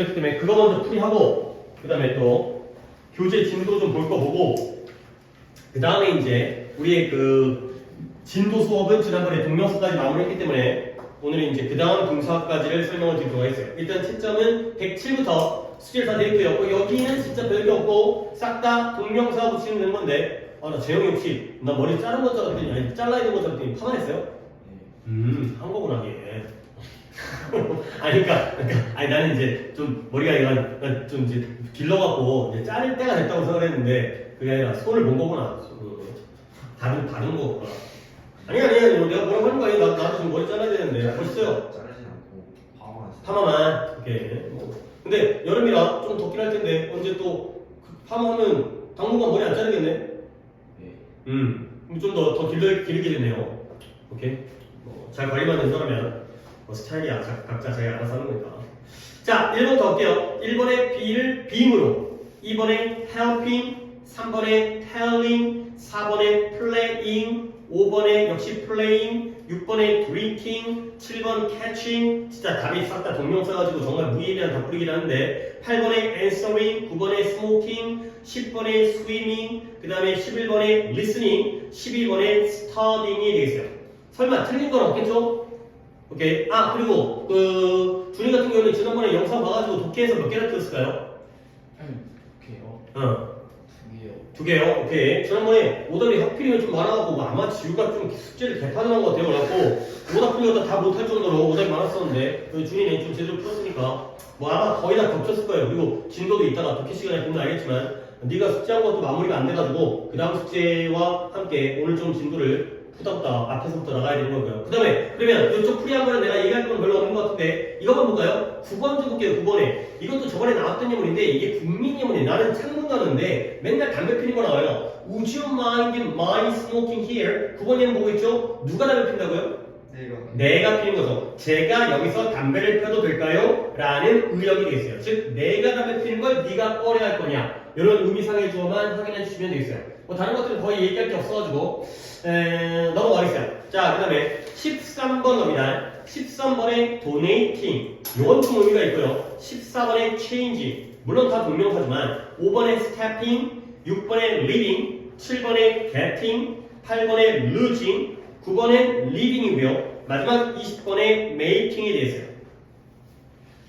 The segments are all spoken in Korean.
그렇기 때문에 그거 먼저 풀이하고 그 다음에 또 교재 진도 좀 볼 거 보고 그 다음에 이제 우리의 그 진도 수업은 지난번에 동명사까지 마무리했기 때문에 오늘은 이제 그 다음 동사까지를 설명을 드리도록 하겠어요. 일단 채점은 107부터 수질 다 되어 있고요. 여기는 진짜 별게 없고 싹 다 동명사 붙이면 되는 건데 나 재영이 혹시 나 머리 자른 거 같더니 아니 잘라야 되는 거 같더니 파만 했어요? 한 거구나 이게. 아니 그러니까 아니 나는 이제 좀 머리가 약간 좀 이제 길러갖고 이제 자를 때가 됐다고 생각했는데 그게 아니라 손을 본 거구나. 다른 거구나. 아니 내가 뭐라고 하는 거 아니야? 나도 지금 머리 잘라야 되는데 멋있어요. 자르진 않고 파마만 오케이. 근데 여름이라 좀 덥긴 할 텐데 언제 또 파마하면 당분간 머리 안 자르겠네. 네. 좀 더 길게 됐네요. 오케이. 잘 관리만 된다면 스타일이야. 각자 자기가 알아서 하는 거니까. 자, 1번 더 할게요. 1번에 be를 being으로, 2번에 helping, 3번에 telling, 4번에 playing, 5번에 역시 playing, 6번에 drinking, 7번 catching. 진짜 답이 싹 다 동명사 가지고 정말 무의미한 답부리긴 하는데 8번에 answering, 9번에 smoking, 10번에 swimming, 그 다음에 11번에 listening, 12번에 studying이 되겠어요. 설마 틀린 건 없겠죠? 오케이. 그리고 준이 같은 경우는 지난번에 영상 봐가지고 독해에서 몇 개나 틀었을까요? 오케이요. 두 개요. 오케이. 지난번에 오답이 하필이면 좀 많아갖고 아마 지우가 좀 숙제를 개판을 것 같아요. 그래갖고 오답 풀려다 다 못할 정도로 오답이 많았었는데 준이는 좀 제대로 풀었으니까 아마 거의 다 겹쳤을 거예요. 그리고 진도도 이따가 독해 시간에 보면 알겠지만 네가 숙제한 것도 마무리가 안 돼가지고 그 다음 숙제와 함께 오늘 좀 진도를 후다부다 앞에서부터 나가야 되는 거고요. 그 다음에 그러면 이쪽 풀이한 거는 내가 얘기할 건 별로 없는 것 같은데 이것만 볼까요? 9번 좀 볼게요. 9번에 이것도 저번에 나왔던 예문인데 이게 국민 예문이에요. 나는 창문가는데 맨날 담배 피는 거 나와요. Would you mind smoking here? 9번 예문 보고 있죠? 누가 담배 핀다고요? 내가 피는 거죠. 제가 여기서 담배를 펴도 될까요? 라는 의역이 되겠어요. 즉 내가 담배 피는 걸 네가 꺼려 할 거냐 이런 의미상의 주어만 확인해 주시면 되겠어요. 다른 것들은 거의 얘기할 게 없어가지고 넘어가겠어요. 자, 그 다음에 13번 겁니다. 13번에 donating 요건 좀 의미가 있고요. 14번에 change 물론 다 동명사지만 5번에 stepping, 6번에 living, 7번에 getting, 8번에 losing, 9번에 living이고요. 마지막 20번에 making이 되어있어요.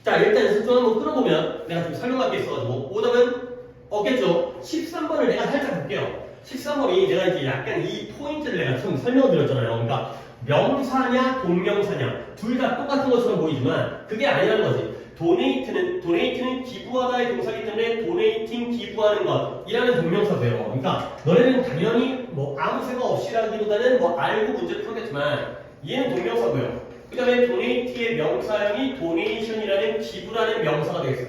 자, 일단 순서 한번 끌어보면 내가 좀 설명할 게 있어가지고 오답은 없겠죠. 13번을 내가 살짝 볼게요. 13번이 내가 이제 약간 이 포인트를 내가 좀 설명드렸잖아요. 그러니까 명사냐 동명사냐 둘 다 똑같은 것처럼 보이지만 그게 아니라는 거지. donate는 기부하다의 동사이기 때문에 donating 기부하는 것이라는 동명사고요. 그러니까 너네는 당연히 아무 생각 없이라기보다는 알고 문제를 풀겠지만 얘는 동명사고요. 그 다음에 donate의 명사형이 donation이라는 기부라는 명사가 되겠어요.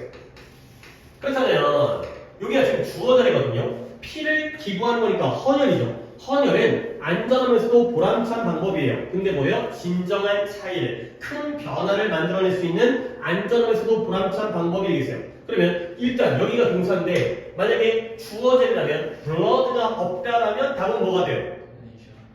그렇다면 여기가 지금 주어 자리거든요. 피를 기부하는 거니까 헌혈이죠. 헌혈은 안전하면서도 보람찬 방법이에요. 근데 뭐예요? 진정한 차이를, 큰 변화를 만들어낼 수 있는 안전하면서도 보람찬 방법이 되겠어요. 그러면 일단 여기가 동사인데 만약에 주어 자리라면 blood가 없다라면 답은 뭐가 돼요?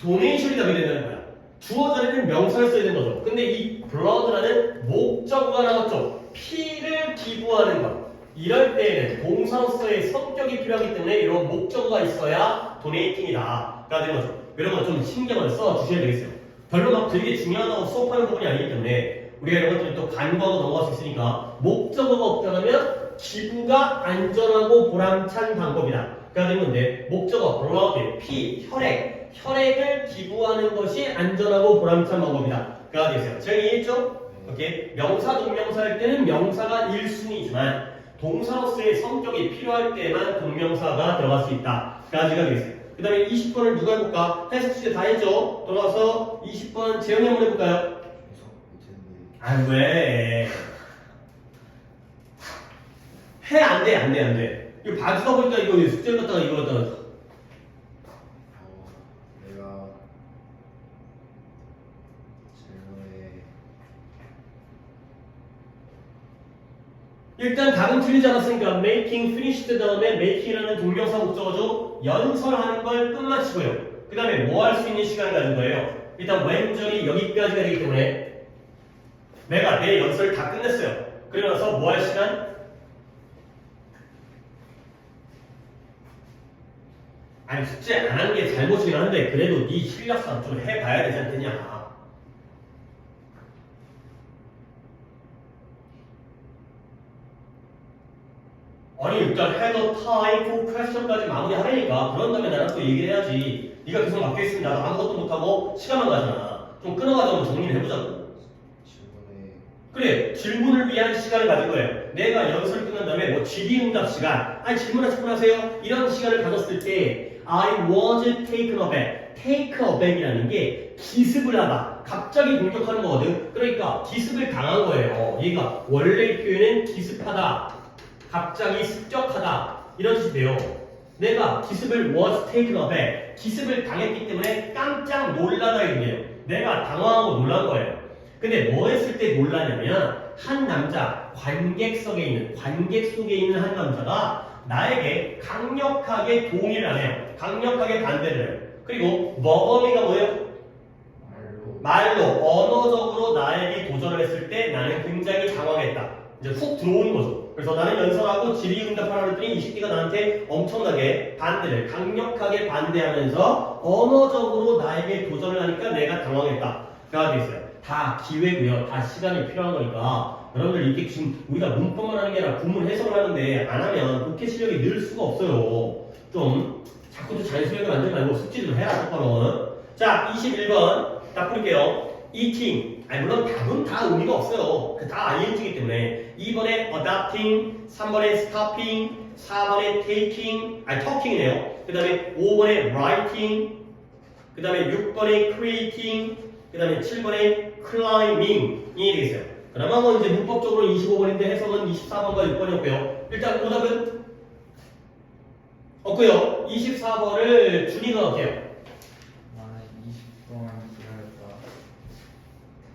donation이 답이 된다는 거야. 주어 자리는 명사를 써야 되는 거죠. 근데 이 blood라는 목적어가 나왔죠. 피를 기부하는 것. 이럴 때에는 동사로서의 성격이 필요하기 때문에 이런 목적어가 있어야 donating이다 가 되는 거죠. 이런 거 좀 신경을 써 주셔야 되겠어요. 별로 막 되게 중요하다고 수업하는 부분이 아니기 때문에 우리가 이런 것들을 또 간과하고 넘어갈 수 있으니까 목적어가 없다면 기부가 안전하고 보람찬 방법이다 가 되는 건데 목적어, blood, 피, 혈액을 기부하는 것이 안전하고 보람찬 방법이다 가 되겠어요. 제가 이해했죠? 오케이. 명사, 동명사 할 때는 명사가 1순위지만 동사로서의 성격이 필요할 때만 동명사가 들어갈 수 있다. 까지가 되겠어요. 그 다음에 20번을 누가 해볼까? 해석 숙제 다 했죠? 돌아와서 20번 재영이 한번 해볼까요? 왜? 안 돼. 이거 봐주다 보니까 이거 숙제를 갖다가 이거 갖다가 내가 질문에 일단 답은 틀리지 않았으니까 making, finished 다음에 making이라는 동명사 목적어죠. 연설하는 걸 끝마치고요. 그 다음에 뭐 할 수 있는 시간을 가진 거예요. 일단 왼절이 여기까지가 되기 때문에 내가 내 연설을 다 끝냈어요. 그러고 나서 뭐 할 시간? 아니 숙제 안 한 게 잘못이긴 한데 그래도 네 실력상 좀 해봐야 되지 않겠냐. 아니 일단 헤더 타임 포 퀘스천까지 마무리하려니까 그런 다음에 나랑 또 얘기를 해야지. 네가 계속 맡겨있으면 나도 아무것도 못하고 시간만 가잖아. 좀 끊어가자고 정리를 해보자고. 질문에 그래 질문을 위한 시간을 가진 거예요. 내가 연설을 끝난 다음에 뭐 질의응답 시간 아니 질문하세요 이런 시간을 가졌을 때 I was taken aback. take aback이라는 게 기습을 하다 갑자기 공격하는 거거든. 그러니까 기습을 당한 거예요. 얘가 원래 표현은 기습하다 갑자기 습격하다 이런 뜻이 돼요. 내가 기습을 was taken aback 기습을 당했기 때문에 깜짝 놀라다 이게요. 내가 당황하고 놀란 거예요. 근데 뭐 했을 때 놀라냐면 한 남자 관객 속에 있는 한 남자가 나에게 강력하게 동의를 안 해요. 강력하게 반대를 해요. 그리고 머거미가 뭐예요? 말로 언어적으로 나에게 도전을 했을 때 나는 굉장히 당황했다. 이제 훅 들어오는 거죠. 그래서 나는 연설하고 질의응답하라고 했더니 이 새끼가 나한테 엄청나게 반대를 강력하게 반대하면서 언어적으로 나에게 도전을 하니까 내가 당황했다. 가 돼 있어요. 다 기회고요. 다 시간이 필요한 거니까 여러분들 이게 지금 우리가 문법만 하는 게 아니라 구문 해석을 하는데 안 하면 독해 실력이 늘 수가 없어요. 좀 자꾸 또 자연스럽게 만들지 말고 숙지 좀 해라 똑바로. 자 21번 딱 볼게요. eating 아니 물론 답은 다 의미가 없어요. 다 ing이기 때문에 2번에 adopting 3번에 stopping 4번에 taking 아니 talking이네요. 그 다음에 5번에 writing 그 다음에 6번에 creating 그 다음에 7번에 climbing이 되겠어요. 그나마 뭐 이제 문법적으로 25번인데 해석은 24번과 6번이었고요. 일단 오답은 없고요. 24번을 준이가 넣을게요. 나는 20번 기다렸다.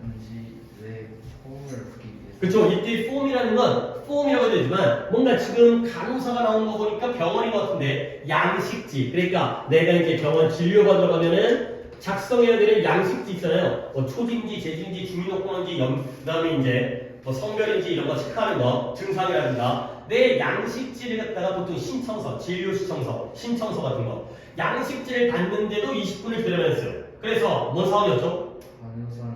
단지 내 호흡을 풀기 위해서. 그쵸. 이때 폼이라는 건 폼이라고 해도 되지만 뭔가 지금 간호사가 나오는 거 보니까 병원인 것 같은데 양식지 그러니까 내가 이제 병원 진료받으러 가면은 작성해야 되는 양식지 있잖아요. 뭐 초진지, 재진지, 주민등록번호인지, 그 다음에 이제 뭐 성별인지 이런 거 체크하는 거, 증상이라든가 내 양식지를 갖다가 보통 신청서, 진료 신청서 같은 거 양식지를 받는데도 20분을 기다려냈어요. 그래서 뭔 상황이었죠? 간호사는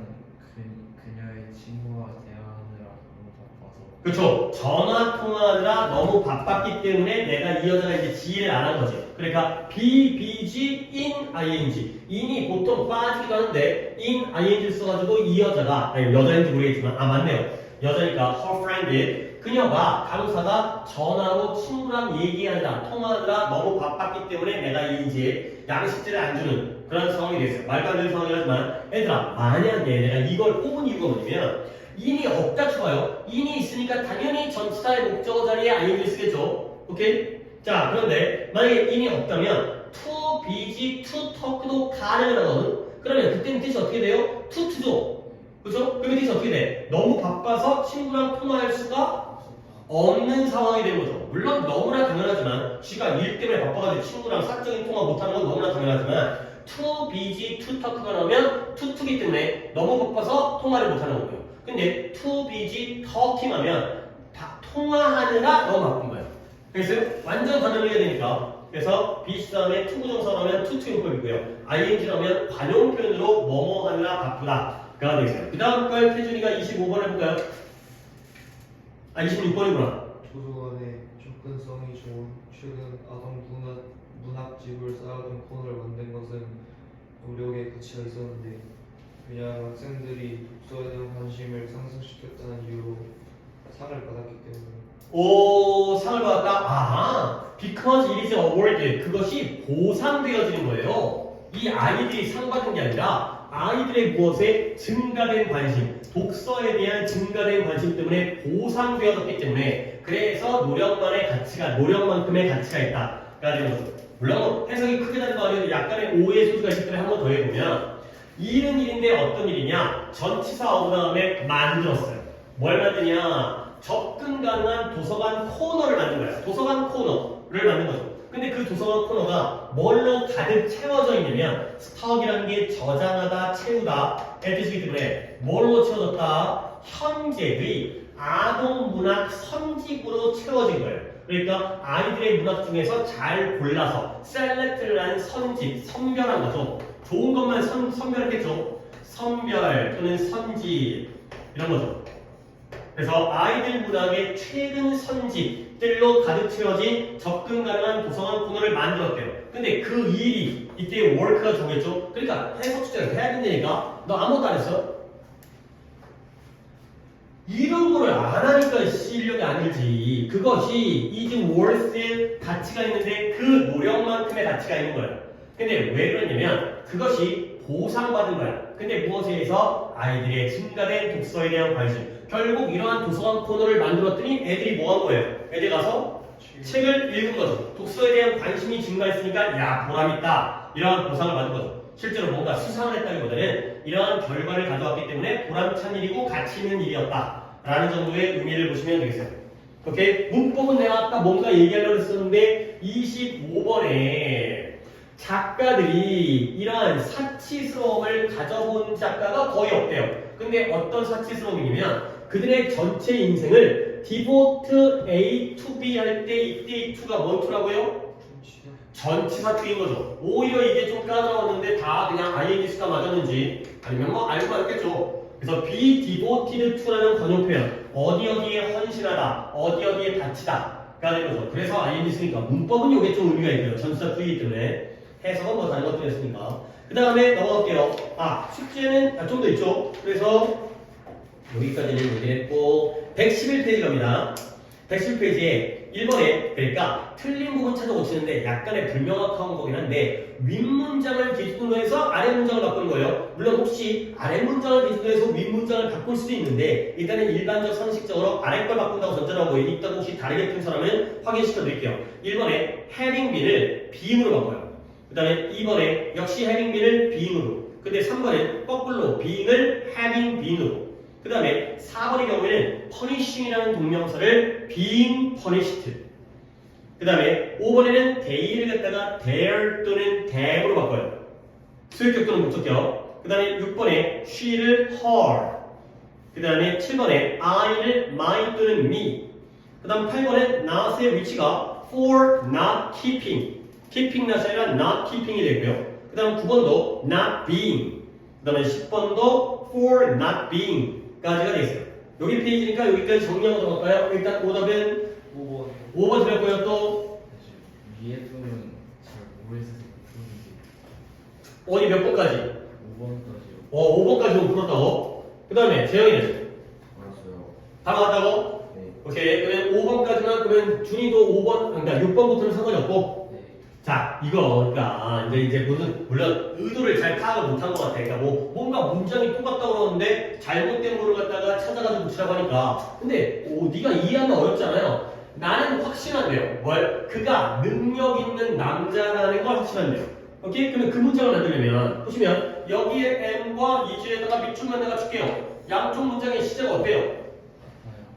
그녀의 친구와 대화하느라 너무 바빠서. 그렇죠. 전화 통화하느라 너무 바빴기 때문에 내가 이 여자가 이제 지휘를 안 한 거지. 그러니까 be, busy, in, ing. in이 보통 빠지기도 하는데 in, ing를 써가지고 이 여자가 아니 여자인지 모르겠지만 맞네요. 여자니까 her friend 그녀가 간호사가 전화로 친구랑 얘기하느라 통화하느라 너무 바빴기 때문에 내가 이제 양식지를 안 주는 그런 상황이 됐어요. 말도 안 되는 상황이지만 얘들아 만약에 내가 이걸 뽑은 이유가 뭐냐면 인이 없다 쳐봐요. 인이 있으니까 당연히 전치사의 목적어 자리에 ing를 쓰겠죠. 오케이? 자 그런데 만약에 인이 없다면 to, busy, to talk도 가능을 하거든. 그러면 그때는 뜻이 어떻게 돼요? to, to죠. 그죠? 그러면 뜻이 어떻게 돼? 너무 바빠서 친구랑 통화할 수가 없는 상황이 되는 거죠. 물론 너무나 당연하지만 쥐가 일 때문에 바빠가지고 친구랑 사적인 통화 못하는 건 너무나 당연하지만 to, busy, to talk가 나오면 to기 때문에 너무 바빠서 통화를 못하는 거고요. 근데 to, busy, talking 하면 통화하느라 너무 바쁜 거예요. 그래서 완전 단어를 해야 되니까 그래서 busy 다음에 to 부정사 나오면 to 용법이고요. ing 나오면 관용 표현으로 뭐뭐 하느라 바쁘다가 되겠어요. 그 다음 걸 태준이가 25번 해볼까요? 26번이구나. 도서관에 접근성이 좋은 최근 아동 문학집을 쌓아둔 코너를 만든 것은 노력의 가치가 있었는데 그냥 학생들이 독서에 대한 관심을 상승시켰다는 이유로 상을 받았기 때문에. 오 상을 받았다? because it is awarded 그것이 보상되어지는 거예요. 이 아이들이 상 받은 게 아니라 아이들의 무엇에 증가된 관심 독서에 대한 증가된 관심 때문에 보상되어졌기 때문에 그래서 노력만큼의 가치가 있다가 되는 거죠. 물론 해석이 크게 다른 거 아니어도 약간의 오해의 소지가 있기 때문에 한번 더 해보면 일은 일인데 어떤 일이냐 전치사 어구 다음에 만들었어요. 뭘 만드냐 접근 가능한 도서관 코너를 만든 거야. 도서관 코너를 만든 거죠. 근데 그 도서관 코너가 뭘로 가득 채워져 있냐면 스톡이라는 게 저장하다, 채우다 의 뜻이기 때문에 뭘로 채워졌다? 현재의 아동 문학 선집으로 채워진 거예요. 그러니까 아이들의 문학 중에서 잘 골라서 셀렉트를 한 선집, 선별한 거죠. 좋은 것만 선별했겠죠. 선별 또는 선집 이런 거죠. 그래서 아이들 문학의 최근 선집들로 가득 채워진 접근 가능한 도서관 코너를 만들었대요. 근데 그 일이 이때 work가 좋겠죠. 그러니까 해석 숙제를 해야 된다니까. 너 아무것도 안 했어? 이런 거를 안 하니까 실력이 아니지. 그것이 is worth 가치가 있는데 그 노력만큼의 가치가 있는 거예요. 근데 왜 그러냐면 그것이 보상받은 거야. 근데 무엇에 의해서? 아이들의 증가된 독서에 대한 관심. 결국 이러한 도서관 코너를 만들었더니 애들이 뭐 한 거예요? 애들 가서 책을 읽은 거죠. 독서에 대한 관심이 증가했으니까 야 보람있다. 이러한 보상을 받은 거죠. 실제로 뭔가 수상을 했다기보다는 이러한 결과를 가져왔기 때문에 보람찬 일이고 가치 있는 일이었다 라는 정도의 의미를 보시면 되겠어요. 오케이? 문법은 내가 아까 뭔가 얘기하려고 했었는데 25번에 작가들이 이러한 사치스러움을 가져본 작가가 거의 없대요. 근데 어떤 사치스러움이냐면 그들의 전체 인생을 devote A to B 할 때 이때 to가 뭔 to라고요? 전치사 to인 거죠. 오히려 이게 좀 까다로웠는데 다 그냥 ing 수가 맞았는지 아니면 뭐 알고 알겠죠. 그래서 be devoted to라는 관용 표현 어디 어디에 헌신하다 어디 어디에 바치다 가 되는 거죠. 그래서 ing 쓰니까 문법은 이게 좀 의미가 있고요. 전치사 to이기 때문에 해석은 뭐 다른 것도 했으니까. 그 다음에 넘어갈게요. 숙제는 좀 더 있죠. 그래서 여기까지는 얘기했고 111페이지 갑니다. 111페이지에 1번에 그러니까 틀린 부분 찾아 고치는데 약간의 불명확한 거긴 한데 윗문장을 기준으로 해서 아래 문장을 바꾸는 거예요. 물론 혹시 아래 문장을 기준으로 해서 윗문장을 바꿀 수도 있는데 일단은 일반적 상식적으로 아래 걸 바꾼다고 전제하고 있다고 혹시 다르게 푼 사람은 확인시켜 드릴게요. 1번에 having been을 being으로 바꿔요. 그 다음에 2번에 역시 having been을 being으로. 근데 3번은 거꾸로 being을 having been으로. 그 다음에 4번의 경우에는 punishing이라는 동명사를 being punished. 그 다음에 5번에는 they를 갖다가 their 또는 them으로 바꿔요. 수익격 또는 목적격. 그 다음에 6번에 she를 her. 그 다음에 7번에 I를 my 또는 me. 그 다음 8번에 not의 위치가 for not keeping. keeping not이 아니라 not keeping이 되고요. 그 다음 9번도 not being. 그 다음에 10번도 for not being. 까지가 되어 있어요. 여기 페이지니까 여기까지 정리하고 넘어갈까요? 일단 오답은 5번 드렸고요. 또 위에 부분 잘 모르겠어서 부분이 어디 몇 번까지? 5번까지요. 5번까지 풀었다고? 그 다음에 재영이는? 알았어요. 다 나왔다고? 네. 오케이. 그러면 5번까지만 그러면 준이도 5번, 그러니까 6번부터는 상관이 없고. 네. 자, 이거 그러니까 이제 물론 의도를 잘 파악을 못한 것 같아. 그러니까 뭐 뭔가 문장이 똑같다고 그러는데 잘못된 거를 갖다가 찾아가지고 붙이라고 하니까. 근데 네가 이해하면 어렵잖아요. 나는 확신한대요. 뭘? 그가 능력 있는 남자라는 걸 확신한대요. 오케이? 그러면 그 문장을 만들려면 보시면 여기에 M과 이주에다가 밑줄만 내가 줄게요. 양쪽 문장의 시제가 어때요?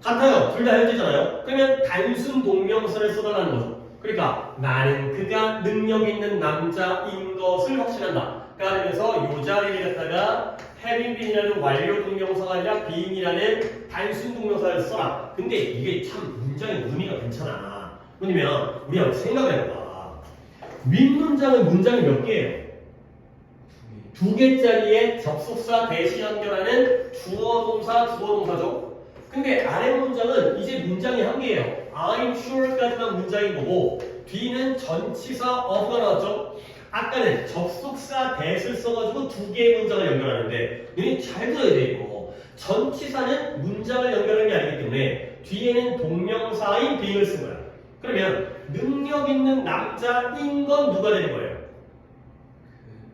같아요. 둘 다 현재잖아요. 그러면 단순 동명사를 써달라는 거죠. 그러니까 나는 그가 능력 있는 남자인 것을 확신한다. 그러면서 이 자리를 갖다가 having been이라는 완료 동명사가 아니라 being이라는 단순 동명사를 써라. 근데 이게 참 문장의 의미가 괜찮아. 왜냐면 우리가 생각을 해봐. 윗문장은 문장이 몇 개예요? 2개짜리의 접속사 대시 연결하는 주어 동사 주어 동사죠. 근데 아래 문장은 이제 문장이 1개예요. I'm sure까지만 문장인 거고 뒤는 전치사 of가 나왔죠. 아까는 접속사 that을 써가지고 2개의 문장을 연결하는데 너희 잘 들어야 돼 이거. 전치사는 문장을 연결하는 게 아니기 때문에 뒤에는 동명사인 being을 쓴 거야. 그러면 능력 있는 남자인 건 누가 되는 거예요?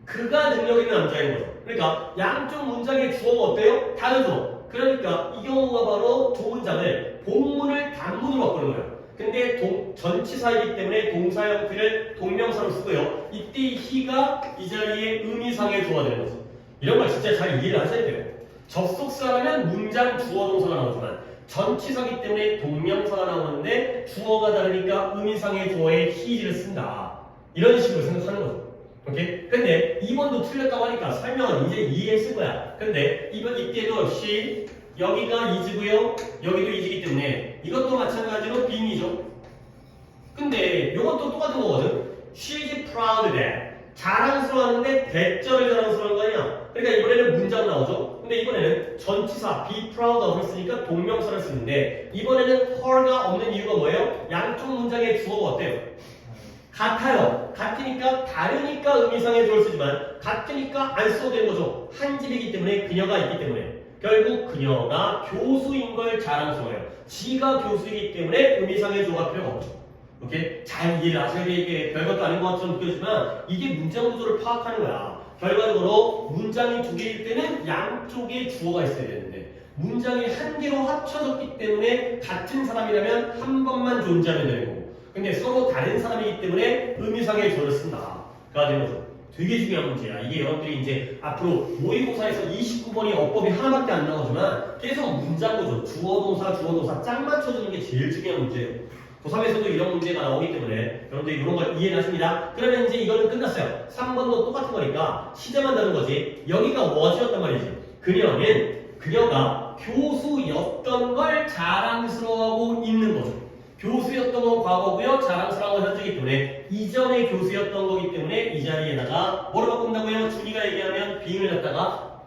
그가 능력 있는 남자인 거죠. 그러니까 양쪽 문장의 주어가 어때요? 다르죠. 그러니까 이 경우가 바로 두 문장을 본문을 단문으로 바꾸는 거예요. 근데 전치사이기 때문에 동사 형태를 동명사로 쓰고요. 이때 he가 이 자리에 의미상의 주어가 되는 거죠. 이런 걸 진짜 잘 이해를 하셔야 돼요. 접속사라면 문장 주어 동사가 나오지만 전치사기 때문에 동명사가 나오는데 주어가 다르니까 의미상의 주어에 he를 쓴다. 이런 식으로 생각하는 거죠. 오케이? 근데 2번도 틀렸다고 하니까 설명은 이제 이해했을 거야. 근데 이때도 she, 여기가 이즈고요. 여기도 이즈기 때문에 이것도 마찬가지로 빙이죠. 근데 이것도 똑같은 거거든. She's proud that. 자랑스러워하는데 대절을 자랑스러운 거 아니야. 그러니까 이번에는 문장 나오죠. 근데 이번에는 전치사 be proud of를 쓰니까 동명사를 쓰는데 이번에는 her가 없는 이유가 뭐예요? 양쪽 문장의 주어가 어때요? 같아요. 같으니까 다르니까 의미상의 주어를 쓰지만 같으니까 안 써도 되는 거죠. 한 집이기 때문에 그녀가 있기 때문에 결국 그녀가 교수인 걸 자랑스러워요. 지가 교수이기 때문에 의미상의 주어가 필요가 없죠. 오케이? 잘 이해를 하셔야 돼. 이게 별것도 아닌 것처럼 느껴지지만 이게 문장 구조를 파악하는 거야. 결과적으로 문장이 두 개일 때는 양쪽에 주어가 있어야 되는데 문장이 한 개로 합쳐졌기 때문에 같은 사람이라면 한 번만 존재하면 되는 거고 근데 서로 다른 사람이기 때문에 의미상의 주어를 쓴다. 가 되는 거죠. 되게 중요한 문제야. 이게 여러분들이 이제 앞으로 모의고사에서 29번이 어법이 하나밖에 안 나오지만 계속 문장 구조, 주어 동사 짝 맞춰주는 게 제일 중요한 문제예요. 고3에서도 이런 문제가 나오기 때문에 여러분들이 이런 걸 이해를 하십니다. 그러면 이제 이거는 끝났어요. 3번도 똑같은 거니까 시제만 다른 거지. 여기가 was였단 말이지. 그녀가 교수였던 걸 자랑스러워하고 있는 거죠. 교수였던 건 과거고요. 자랑스러운 건 현재이기 때문에 이전에 교수였던 거기 때문에 이 자리에다가 뭐로 바꾼다고요? 준이가 얘기하면 being을 갖다가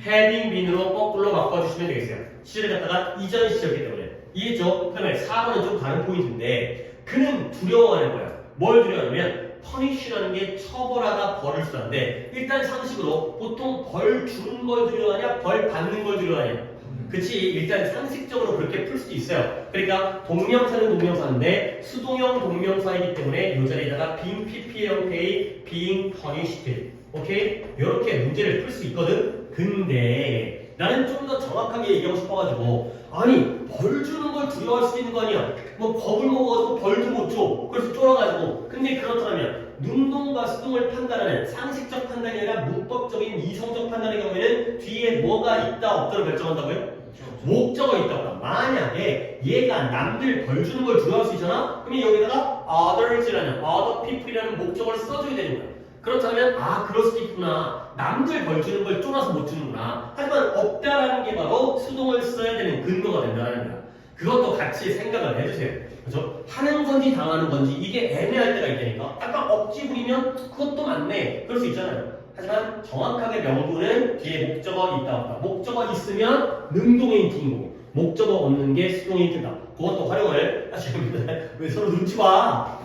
having been으로 거꾸로 바꿔주시면 되겠어요. 시제를 갖다가 이전 시제이기 때문에 이해했죠? 그다음에 4번은 좀 다른 포인트인데 그는 두려워하는 거야. 뭘 두려워하냐면 punish라는 게 처벌하다 벌을 쓰는데 일단 상식으로 보통 벌 주는 걸 두려워하냐 벌 받는 걸 두려워하냐 그치 일단 상식적으로 그렇게 풀 수도 있어요. 그러니까 동명사는 동명사인데 수동형 동명사이기 때문에 이 자리에다가 being PP의 형태의 being punished 오케이? 이렇게 문제를 풀 수 있거든. 근데 나는 좀 더 정확하게 얘기하고 싶어가지고 아니 벌 주는 걸 두려워할 수 있는 거 아니야. 뭐 겁을 먹어가지고 벌도 못 줘. 그래서 쫄아가지고 근데 그렇다면 능동과 수동을 판단하는 상식적 판단이 아니라 문법적인 이성적 판단의 경우에는 뒤에 뭐가 있다 없다를 결정한다고요? 목적어 있다 없다. 만약에 얘가 남들 벌 주는 걸 두려워할 수 있잖아? 그럼 여기다가 others라는 other people이라는 목적어를 써줘야 되는 거야. 그렇다면 그럴 수도 있구나. 남들 벌 주는 걸 쫄아서 못 주는구나. 하지만 없다라는 게 바로 수동을 써야 되는 근거가 된다는 거야. 그것도 같이 생각을 해주세요. 그렇죠? 하는 건지 당하는 건지 이게 애매할 때가 있다니까. 약간 억지 부리면 그것도 맞네. 그럴 수 있잖아요. 하지만 정확하게 명분은 뒤에 목적어 있다 없다. 목적어 있으면 능동의 인칭인 거고 목적어 없는 게 수동의 인칭이다. 그것도 활용을 하시면 됩니다. 왜 서로 눈치 봐?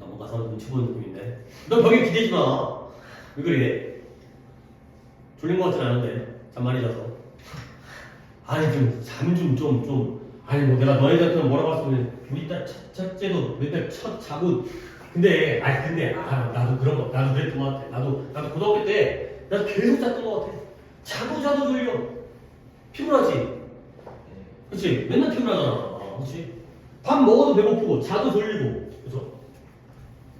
넘어가서 눈치 보는 느낌인데 너 벽에 기대지 마. 왜 그래? 졸린 것 같진 않은데 잠 많이 자서 아니 좀 아니 뭐 내가 너희 같으면 뭐라고 할 수 있는 우리 딸 첫째도 맨날 첫 자고 근데 나도 그런 거 나도 그랬던 것 같아. 나도 고등학교 때 나도 계속 잤던 것 같아. 자도 졸려. 피곤하지? 그치? 맨날 피곤하잖아. 그치? 밥 먹어도 배고프고 자도 졸리고 그죠?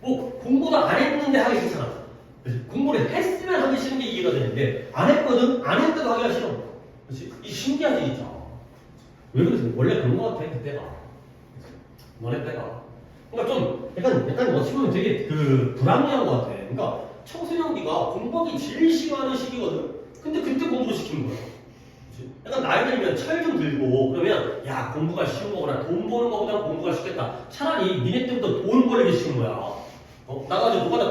뭐 공부도 안 했는데 하기 싫잖아. 그치? 공부를 했으면 하기 싫은 게 이해가 되는데 안 했거든? 안 했는데도 하기가 싫어. 그치? 이 신기하지 진짜. 왜 그랬어? 원래 그런 것 같아 그때가. 너네 때가. 그러니까 좀 약간 어찌 보면 되게 불합리한 것 같아. 그러니까 청소년기가 공부하기 제일 싫어하는 시기거든. 근데 그때 공부를 시키는 거야. 그치? 약간 나이 들면 철 좀 들고 그러면 야 공부가 쉬운 거구나. 돈 버는 거보다 공부가 쉽겠다. 차라리 니네 때부터 돈 벌기 쉬운 거야. 나가지고 노가다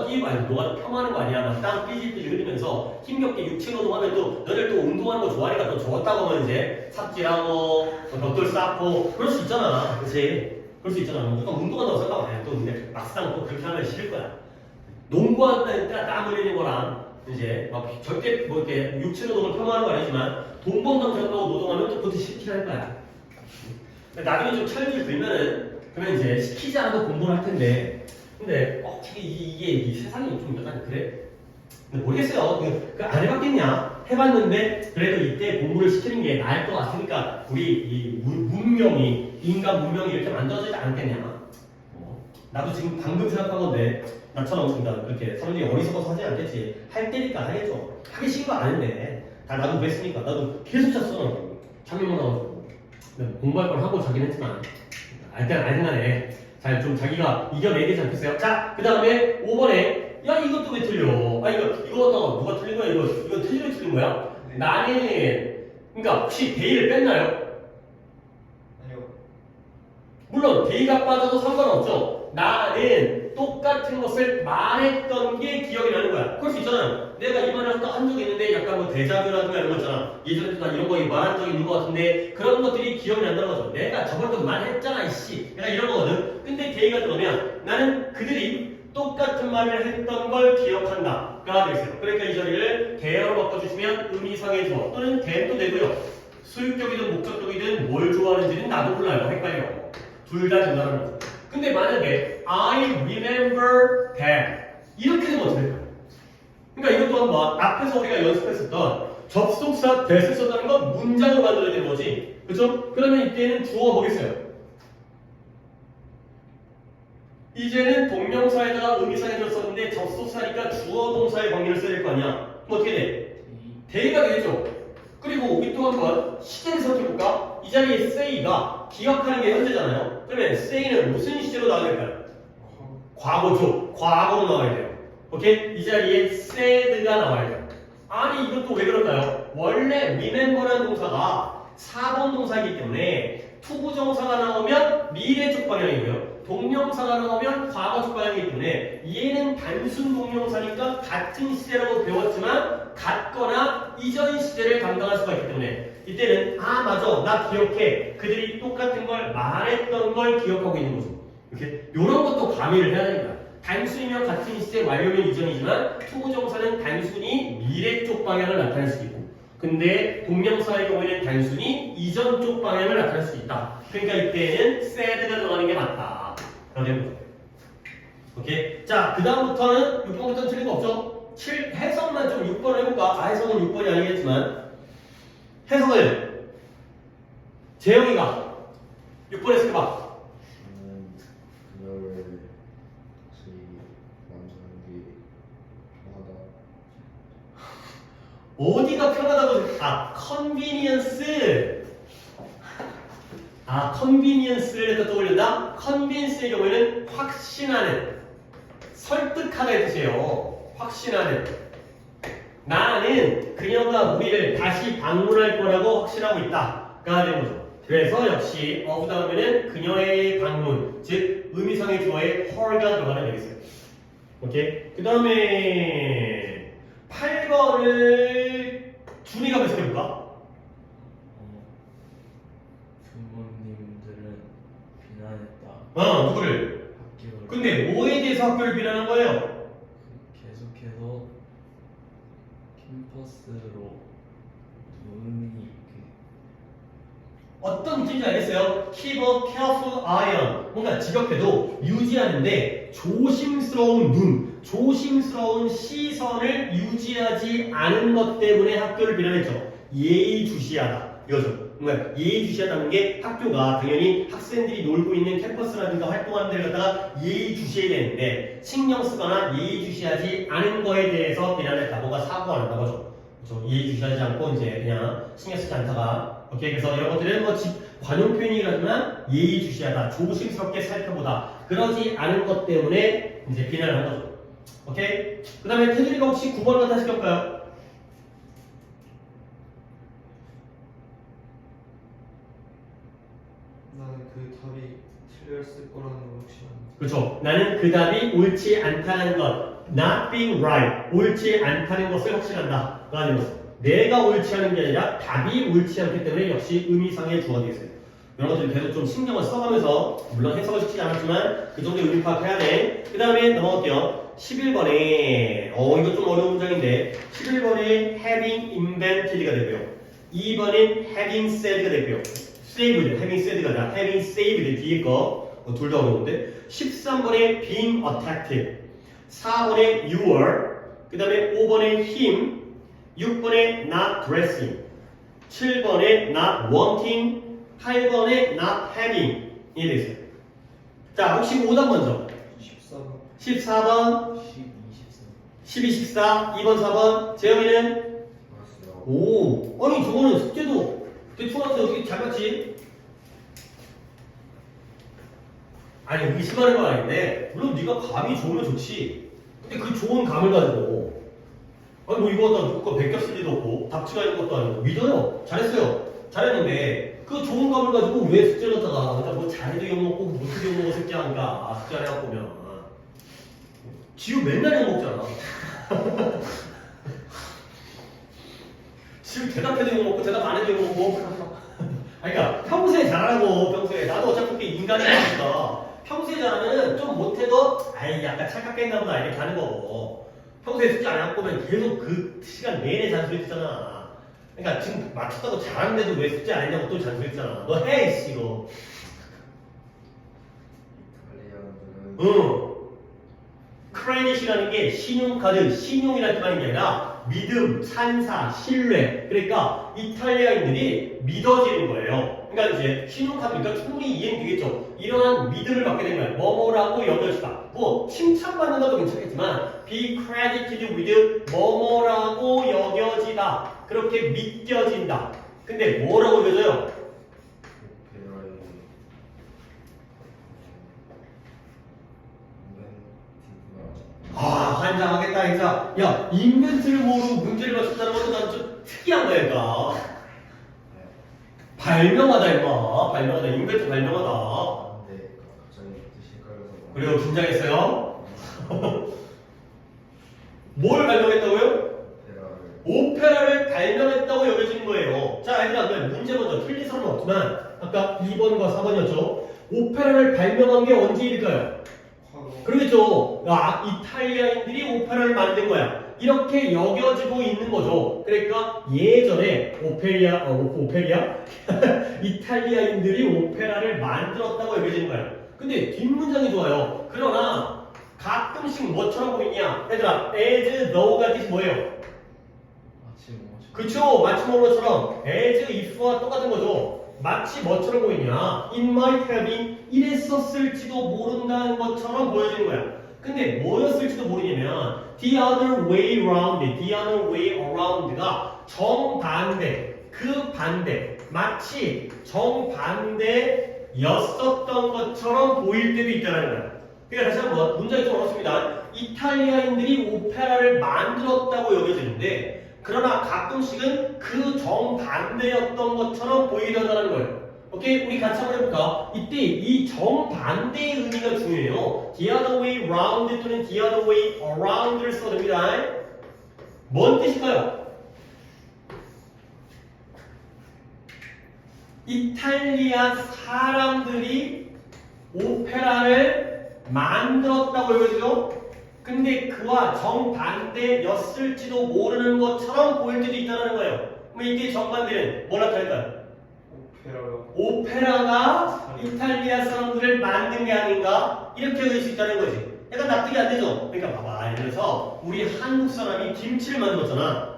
노가다 폄하하는 거 아니야. 막 땀 삐질삐질 흘리면서 힘겹게 육체노동하면 또 너들 또 운동하는 거 좋아하니까 또 좋았다고 하면 이제 삽질하고 벽돌 쌓고 그럴 수 있잖아. 그치? 그럴 수 있잖아. 누가 운동한다고 생각 안 해. 또 근데 막상 또 그렇게 하면 싫을 거야. 농구한다는 땀 흘리는 거랑 이제 막 절대 뭐 이렇게 육체노동을 폄하하는 거 아니지만 돈 번다고 생각하고 노동하면 또 그것도 싫긴 할 거야. 나중에 좀 철들 들면은 그러면 이제 시키지 않아도 공부를 할 텐데 근데 이게 이 세상이 좀 약간 그래. 근데 모르겠어요. 안 해봤겠냐? 해봤는데 그래도 이때 공부를 시키는 게 나을 것 같으니까 우리 이 문명이 인간 문명이 이렇게 만들어지지 않겠냐? 나도 지금 방금 생각한 건데 나처럼 그렇게 사람들이 어리석어서 하지 않겠지. 할 때니까 하겠죠. 하기 싫은 거 아는데 다 나도 그랬으니까 나도 계속 잤어. 잠이만 나가지고 공부할 걸 하고 자긴 했지만 알든간에 잘 좀 자기가 이겨내야 되지 않겠어요? 자, 그 다음에 5번에 야 이것도 왜 틀려? 이거 갖다가 누가 틀린 거야? 이거 틀린 거야? 나는 그러니까 혹시 데이를 뺐나요? 아니요. 물론 데이가 빠져도 상관없죠. 나는 똑같은 것을 말했던 게 기억이 나는 거야. 그럴 수 있잖아요. 내가 이 말을 한 적이 있는데 약간 뭐 데자뷰라든가 이런 거 있잖아. 예전에 나 이런 거 말한 적이 있는 것 같은데 그런 것들이 기억이 난다는 거죠. 내가 저번에도 말했잖아 이씨. 내가 이런 거거든. 근데 데이가 들어오면 나는 그들이 똑같은 말을 했던 걸 기억한다가 되겠어요. 그러니까 이 자리를 대어로 바꿔주시면 의미상의 주어 또는 대도 되고요. 수익적이든 목적적이든 뭘 좋아하는지는 나도 몰라요. 헷갈려. 둘 다 된다는 거죠. 근데 만약에 I remember that 이렇게 되면 어떻게 될까요? 그러니까 이것도 한번 앞에서 우리가 연습했었던 접속사 that을 썼다는 건 문장을 만들어야 되는 거지. 그렇죠? 그러면 이때는 주어가 뭐겠어요? 이제는 동명사에다가 의미상에서 썼는데 접속사니까 주어 동사의 관계를 써야 될 거 아니야. 그럼 어떻게 돼? 대가 되겠죠. 그리고 우리 또 한번 시제를 생각해볼까? 이 자리에 say가 기억하는 게 현재잖아요. 그러면 say는 무슨 시제로 나와야 될까요? 과거죠. 과거로 나와야 돼요. 오케이? 이 자리에 said가 나와야 돼요. 아니 이것도 왜 그럴까요? 원래 remember라는 동사가 4번 동사이기 때문에 투부정사가 나오면 미래 쪽 방향이고요. 동명사가 나오면 과거 쪽 방향이기 때문에 얘는 단순 동명사니까 같은 시제라고 배웠지만 같거나 이전 시제를 감당할 수가 있기 때문에 이때는 아 맞아 나 기억해 그들이 똑같은 걸 말했던 걸 기억하고 있는 거죠. 이렇게 요런 것도 가미를 해야 됩니다. 단순이면 같은 시제 완료면 이전이지만 투부정사는 단순히 미래 쪽 방향을 나타낼 수 있고 근데 동명사의 경우에는 단순히 이전 쪽 방향을 나타낼 수 있다. 그러니까 이때는 said가 들어가는 게 맞다. 그런 거죠. 오케이. 자, 그 다음부터는 6번부터는 틀린 거 없죠? 해석만 좀 6번을 해볼까? 해석은 6번이 아니겠지만 해석을 재영이가 6번에서 해봐. 저는 그녀를 다시 만나는 게 편하다. 어디가 편하다고? convenience. convenience를 해서 떠올린다? convince의 경우에는 확신하는, 설득하다의 뜻이에요. 확신하는. 나는 그녀가 우리를 다시 방문할 거라고 확신하고 있다가 되는 거죠. 그래서 역시 of 다음에는 그녀의 방문, 즉 의미상의 주어에 her가 들어가면 되겠어요. 오케이. 그 다음에 8번을 준이가 해석해볼까? 부모님들은 비난했다. 누구를? 학교를. 근데 뭐에 대해서 학교를 비난한 거예요? 계속해서 캠퍼스로 눈이 어떤 느낌인지 알겠어요? Keep a careful eye on. 뭔가 지적해도 유지하는데 조심스러운 눈, 조심스러운 시선을 유지하지 않은 것 때문에 학교를 비난했죠. 예의주시하다. 이거죠. 뭔가 예의주시하다는 게 학교가 당연히 학생들이 놀고 있는 캠퍼스라든가 활동하는 데를 갖다가 예의주시해야 되는데 신경 쓰거나 예의주시하지 않은 거에 대해서 비난했다. 뭔가 사고가 난다 거죠. 그렇죠? 예의주시하지 않고 이제 그냥 신경 쓰지 않다가 오케이. 그래서 이런 것들은 뭐 관용 표현이긴 하지만 예의주시하다, 조심스럽게 살펴보다 그러지 않은 것 때문에 이제 비난을 한 거죠. 오케이. 그 다음에 태준이가 혹시 9번을 다시 껴볼까요? 나는 그 답이 틀렸을 거라는 걸 확신합니다. 그렇죠. 나는 그 답이 옳지 않다는 것, not being right, 옳지 않다는 것을 확신한다. 라는 거죠. 내가 옳지 않은 게 아니라 답이 옳지 않기 때문에 역시 의미상의 주어가 되겠어요. 이런 것들 계속 좀 신경을 써가면서 물론 해석을 시키지 않았지만 그 정도 의미 파악해야 돼. 그 다음에 넘어갈게요. 11번에 이거 좀 어려운 문장인데 11번에 having invented가 되고요. 2번은 having said가 되고요. saved, having said가 아니라 having saved 뒤에 거 둘 다 어려운데 13번에 being attacked 4번에 you were 그 다음에 5번에 him 6번에 not dressing 7번에 not wanting 8번에 not having 이 되겠어요. 자 혹시 5단 먼저 14번 14번 12, 14 2번 4번 재영이는 알았어요. 오 아니 저거는 숙제도 대충 하면서 어떻게 잘 맞지? 아니 의심하는 건 아닌데 물론 네가 감이 좋으면 좋지 근데 그 좋은 감을 가지고 아니 뭐 이거 갖다 누구 거 베껴 쓸 일도 없고 답지가 있는 것도 아니고 믿어요. 잘했어요. 잘했는데 그 좋은 감을 가지고 왜 숙제를 갖다가 그러니까 뭐 잘해도 욕먹고 못해도 욕먹고 숙제 하니까 숙제 안 해갖고 보면 지우 맨날 욕먹잖아. 지우 대답해도 욕먹고 대답 안 해도 욕먹고 그러니까 평소에 잘하라고. 평소에 나도 어차피 인간이니까 평소에 잘하면은 좀 못해도 아이 약간 착각했나 보다 이렇게 하는 거고 평소에 숙제 안 해갖고 보면 계속 그 시간 내내 잔소리 듣잖아. 그러니까 지금 맞췄다고 잘하는데도 왜 숙제 안 했냐고 또 잔소리 듣잖아. 너 해 이씨 이거. 이탈리아들은 응. 크레딧이라는 게 신용카드, 신용이라는 뜻이 아니라 믿음, 찬사, 신뢰. 그러니까 이탈리아인들이 믿어지는 거예요. 그러니까 이제 신용카드니까 충분히 이해는 되겠죠. 이러한 믿음을 받게 되는 거예요. 뭐뭐라고 여겨지다. 뭐 칭찬받는 것도 괜찮겠지만 be credited with 뭐뭐라고 여겨지다. 그렇게 믿겨진다. 근데 뭐라고 여겨져요? 오페라의 인벤티브가 환장하겠다 진짜. 야 인벤트를 모르고 문제를 맞췄다는 것도 난 좀 특이한 거야 그러니까. 발명하다 임마. 발명하다. 인벤트 발명하다. 네, 갑자기 뜻이 헷갈려서 그리고 긴장했어요. 뭘 발명했다고요? 오페라를 오페라를 발명했다고 여겨지는 거예요. 자 얘들아 그냥 문제 먼저 틀릴 수는 없지만 아까 2번과 4번이었죠. 오페라를 발명한 게 언제 일일까요? 그러겠죠. 이탈리아인들이 오페라를 만든 거야. 이렇게 여겨지고 있는 거죠. 그러니까 예전에 오페리아? 이탈리아인들이 오페라를 만들었다고 여겨지는 거야. 근데 뒷문장이 좋아요. 그러나 가끔씩 뭐처럼 보이냐? 얘들아, as though가 뜻이 뭐예요? 마치 뭐죠? 그쵸? 마치 뭐처럼 as if와 똑같은 거죠. 마치 뭐처럼 보이냐? It might have been 이랬었을지도 모른다는 것처럼 보여지는 거야. 근데 뭐였을지도 모르냐면 the other way around가 정반대, 그 반대, 마치 정반대였었던 것처럼 보일 때도 있다는 거야. 그러니까 다시 한번 문장이 좀 어렵습니다. 이탈리아인들이 오페라를 만들었다고 여겨지는데 그러나 가끔씩은 그 정반대였던 것처럼 보이려는 거예요. 오케이? 우리 같이 한번 해볼까? 이때 이 정반대의 의미가 중요해요. The other way round 또는 the other way around를 써도 됩니다. 뭔 뜻일까요? 이탈리아 사람들이 오페라를 만들었다고 여겨지죠? 근데 그와 정반대였을지도 모르는 것처럼 보일 때도 있다는 거예요. 그럼 이때 정반대는 뭐라 할까요? 오페라가 이탈리아 사람들을 만든 게 아닌가? 이렇게 여길 수 있다는 거지. 약간 납득이 안 되죠? 그러니까 봐봐. 예를 들어서 우리 한국 사람이 김치를 만들었잖아.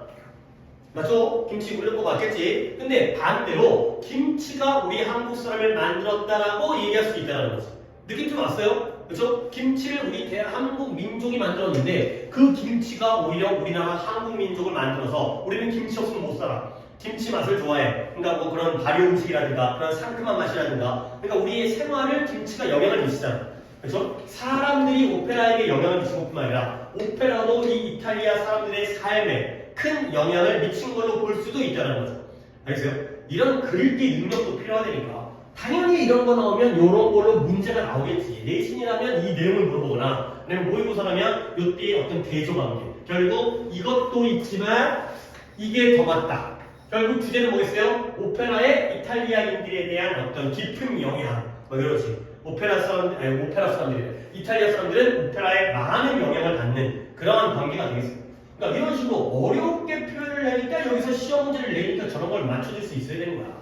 맞죠? 김치 우리도 꼭 맞겠지? 근데 반대로 김치가 우리 한국 사람을 만들었다라고 얘기할 수 있다는 거지. 느낌 좀 왔어요? 그렇죠? 김치를 우리 대한민국 민족이 만들었는데 그 김치가 오히려 우리나라 한국 민족을 만들어서 우리는 김치 없으면 못 살아. 김치 맛을 좋아해. 그러니까 뭐 그런 발효 음식이라든가 그런 상큼한 맛이라든가 그러니까 우리의 생활을 김치가 영향을 미치잖아. 그렇죠? 사람들이 오페라에게 영향을 미친 것뿐만 아니라 오페라도 이 이탈리아 사람들의 삶에 큰 영향을 미친 걸로 볼 수도 있다는 거죠. 알겠어요? 이런 글귀 능력도 필요하다니까. 당연히 이런 거 나오면 이런 걸로 문제가 나오겠지. 내신이라면 이 내용을 물어보거나 아니면 모의고사라면 이때의 어떤 대조관계. 결국 이것도 있지만 이게 더 맞다. 결국 주제는 뭐겠어요? 오페라의 이탈리아인들에 대한 어떤 깊은 영향. 뭐 이러지. 오페라 사람들이 이탈리아 사람들은 오페라에 많은 영향을 받는 그러한 관계가 되겠어요. 그러니까 이런 식으로 어렵게 표현을 내니까 여기서 시험 문제를 내니까 저런 걸 맞춰줄 수 있어야 되는 거야.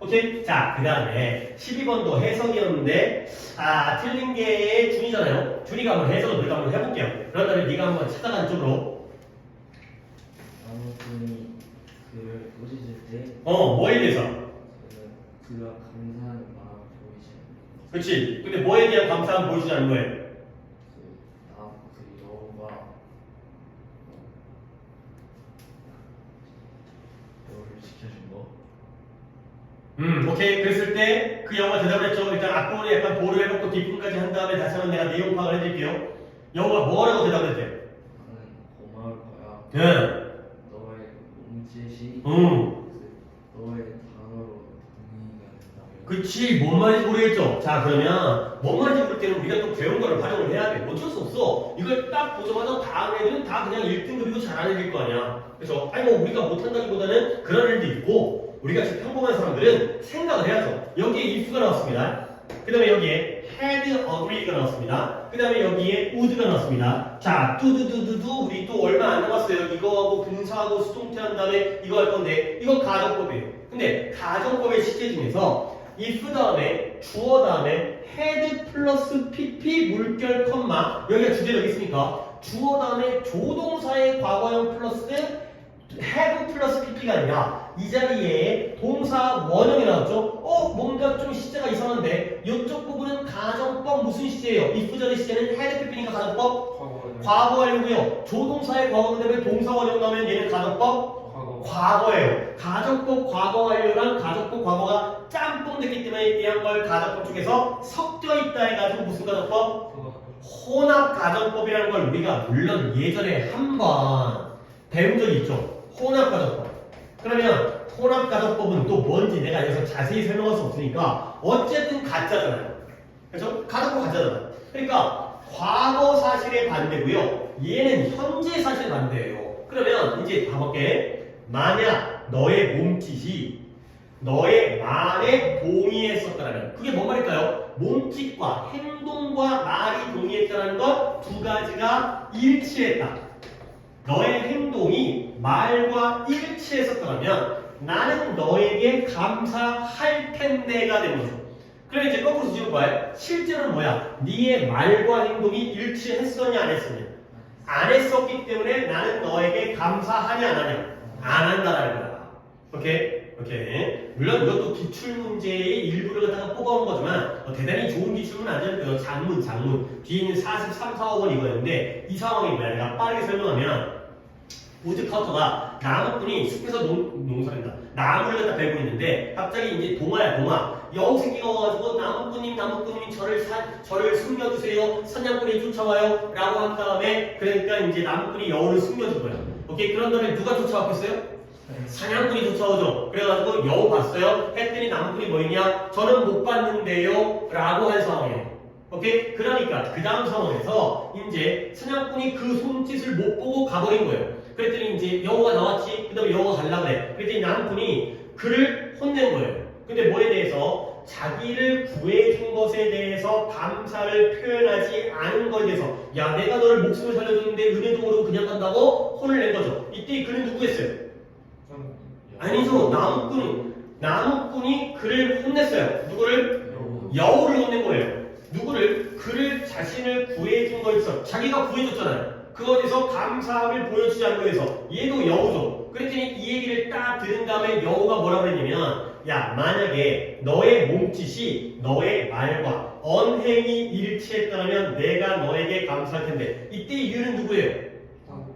오케이? 자, 그 다음에 12번도 해석이었는데 틀린 게 준이잖아요. 준이가 한번 해석을 우리가 한번 해볼게요. 그런 다음에 네가 한번 찾아간 쪽으로 아무튼이 그를 꾸짖을 때 뭐에 대해서? 그가 감사하는 마음 보이지 않는 그렇지. 근데 뭐에 대한 감사함 보이지 않는 거예요? 그 여우가 너를 지켜준 거. 오케이. 그랬을 때 그 영화 대답을 했죠. 일단 앞부분에 약간 보를 해놓고 뒷부분까지 한 다음에 다시 한번 내가 내용 파악을 해드릴게요. 영화가 뭐라고 대답을 했대요? 나는 고마울 거야. 예. 너의 몸짓이 응. 너의 단어로 동의가 된다면 그치, 뭔 말인지 모르겠죠? 자, 그러면 뭔 말인지 모를 때는 우리가 또 배운 거를 활용을 해야 돼. 어쩔 수 없어. 이걸 딱 보자마자 다음 애들은 다 그냥 1등급이고 잘하는 애일 거 아니야. 그래서 아니 뭐 우리가 못한다기보다는 그런 애들도 있고 우리가 지금 평범한 사람들은 생각을 해야죠. 여기에 if가 나왔습니다. 그 다음에 여기에 had agree가 나왔습니다. 그 다음에 여기에 would가 나왔습니다. 자, 두두두두두 우리 또 얼마 안 남았어요. 이거하고 분사하고 수동태 한 다음에 이거 할 건데 이거 가정법이에요. 근데 가정법의 시제 중에서 if 다음에 주어 다음에 had 플러스 pp 물결 컴마 여기가 주제가 여기 있으니까 주어 다음에 조동사의 과거형 플러스 have 플러스 pp가 아니라 이 자리에 동사 원형이 나왔죠? 뭔가 좀 시제가 이상한데 이쪽 부분은 가정법 무슨 시제예요? if 전의 시제는 had pp니까 가정법 과거 완료고요. 조동사의 과거 그다음에 동사 원형 나오면 얘는 가정법 과거예요. 가정법 과거 완료랑 가정법 과거가 짬뽕 됐기 때문에 이 양걸 가정법 쪽에서 섞여 있다 해가지고 무슨 가정법? 혼합 가정법이라는 걸 우리가 물론 예전에 한번 배운 적이 있죠. 혼합 가정법. 그러면 혼합 가정법은 또 뭔지 내가 여기서 자세히 설명할 수 없으니까 어쨌든 가짜잖아요. 그렇죠? 가정법 가짜잖아요. 그러니까 과거 사실의 반대고요. 얘는 현재 사실 반대예요. 그러면 이제 가볼게. 만약 너의 몸짓이 너의 말에 동의했었다면 그게 뭔 말일까요? 몸짓과 행동과 말이 동의했다는 것 두 가지가 일치했다. 너의 행동이 말과 일치했었다면 나는 너에게 감사할 텐데가 되는 거죠. 그럼 이제 거꾸로 뒤집어 봐요. 실제로는 뭐야? 네의 말과 행동이 일치했었냐 안 했었냐? 안 했었기 때문에 나는 너에게 감사하냐 안 하냐? 안 한다라는 거야. 오케이? 오케이. 물론 이것도 기출문제의 일부를 갖다가 뽑아온 거지만 대단히 좋은 기출문 아니었고요. 장문. 뒤에 있는 43, 4, 5번 이거였는데 이 상황이 뭐야? 내가 빠르게 설명하면 우드커터가 나무꾼이 숲에서 농사한다. 나무를 갖다 베고 있는데 갑자기 이제 동화야 동화. 여우 새끼가 와가지고 나무꾼님 저를 숨겨주세요. 사냥꾼이 쫓아와요. 라고 한 다음에 그러니까 이제 나무꾼이 여우를 숨겨준 거야. 오케이? 그런 다음에 누가 쫓아왔겠어요? 사냥꾼이 쫓아오죠. 그래가지고 여우 봤어요? 했더니 나무꾼이 뭐였냐? 저는 못 봤는데요. 라고 한 상황이에요. 오케이? 그러니까 그 다음 상황에서 이제 사냥꾼이 그 손짓을 못 보고 가버린 거예요. 그랬더니 이제 여우가 나왔지. 그 다음에 여우가 가려고 그래. 그랬더니 나무꾼이 그를 혼낸 거예요. 근데 뭐에 대해서? 자기를 구해준 것에 대해서 감사를 표현하지 않은 것에 대해서 야 내가 너를 목숨을 살려줬는데 은혜도 모르고 그냥 간다고 혼을 냈 거죠. 이때 그는 누구겠어요? 아니죠. 나무꾼이 그를 혼냈어요. 누구를? 여우를 혼낸 거예요. 누구를? 그를 자신을 구해준 거에 있어. 자기가 구해줬잖아요. 그거에 대해서 감사함을 보여주지 않은 거에서 얘도 여우죠. 그랬더니 이 얘기를 딱 들은 다음에 여우가 뭐라고 그랬냐면 야 만약에 너의 몸짓이 너의 말과 언행이 일치했다면 내가 너에게 감사할 텐데 이때 이유는 누구예요?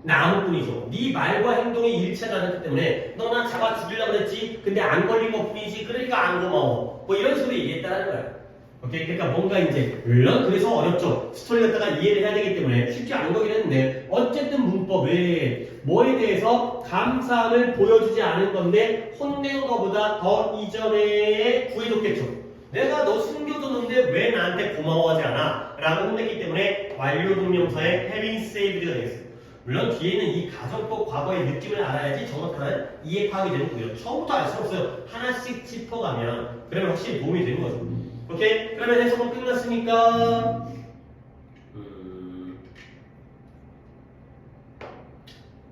나무꾼이죠. 네 말과 행동이 일치하지 않았기 때문에 너 나 잡아 죽이려고 했지. 근데 안 걸린 것 뿐이지. 그러니까 안 고마워. 뭐 이런 소리 얘기했다는 거야. 오케이? 그러니까 뭔가 이제 물론 그래서 어렵죠. 스토리 갖다가 이해를 해야 되기 때문에 쉽지 않은 거긴 했는데 어쨌든 문법에 뭐에 대해서 감사함을 보여주지 않은 건데 혼낸 거보다 더 이전에 구해줬겠죠. 내가 너 숨겨줬는데 왜 나한테 고마워하지 않아? 라고 혼냈기 때문에 완료 동명사의 having saved가 되겠어요. 물론 뒤에는 이 가정법 과거의 느낌을 알아야지 정확한 이해 파악이 되는 거고요. 처음부터 알 수 없어요. 하나씩 짚어가면 그러면 확실히 도움이 되는 거죠. 오케이? 그러면 해석은 끝났으니까